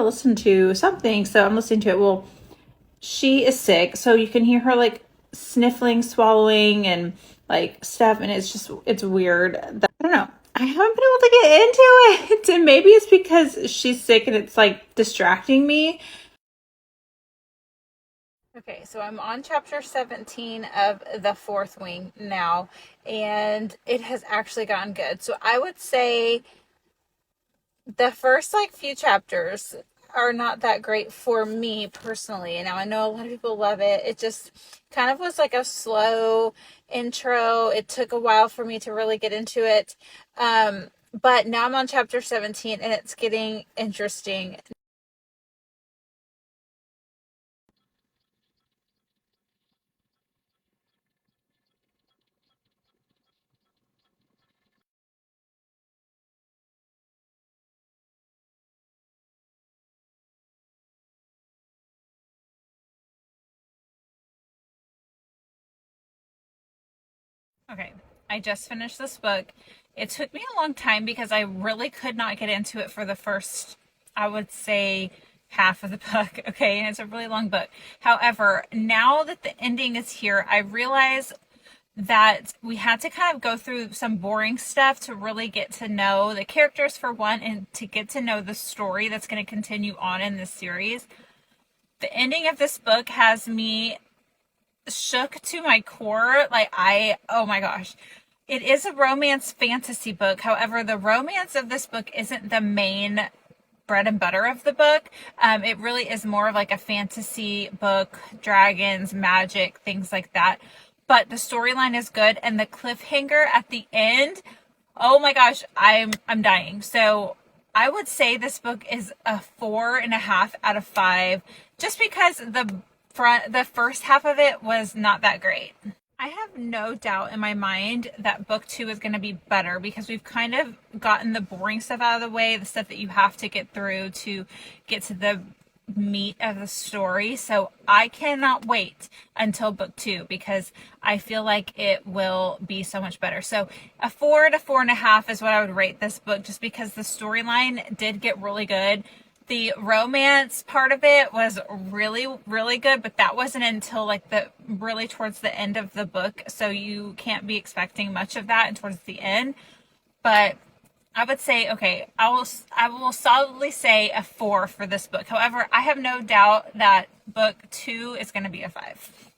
to listen to something, so I'm listening to it. Well, she is sick, so you can hear her like sniffling, swallowing, and like stuff, and it's weird. I don't know. I haven't been able to get into it, and maybe it's because she's sick and it's like distracting me. Okay, so I'm on chapter 17 of The Fourth Wing now, and it has actually gotten good. So I would say the first like few chapters are not that great for me personally. And now I know a lot of people love it. It just kind of was like a slow intro. It took a while for me to really get into it. But now I'm on chapter 17 and it's getting interesting. Okay, I just finished this book. It took me a long time because I really could not get into it for the first, I would say, half of the book. Okay, and it's a really long book. However, now that the ending is here, I realize that we had to kind of go through some boring stuff to really get to know the characters for one and to get to know the story that's going to continue on in this series. The ending of this book has me shook to my core. Oh my gosh. It is a romance fantasy book. However, the romance of this book isn't the main bread and butter of the book. It really is more of like a fantasy book, dragons, magic, things like that. But the storyline is good, and the cliffhanger at the end, oh my gosh, I'm dying. So I would say this book is a 4.5 out of 5, just because the first half of it was not that great. I have no doubt in my mind that book 2 is going to be better because we've kind of gotten the boring stuff out of the way, the stuff that you have to get through to get to the meat of the story. So I cannot wait until book 2 because I feel like it will be so much better. So a 4 to 4.5 is what I would rate this book, just because the storyline did get really good. The romance part of it was really, really good, but that wasn't until like the really towards the end of the book. So you can't be expecting much of that towards the end. But I would say, okay, I will solidly say a 4 for this book. However, I have no doubt that book 2 is going to be a 5.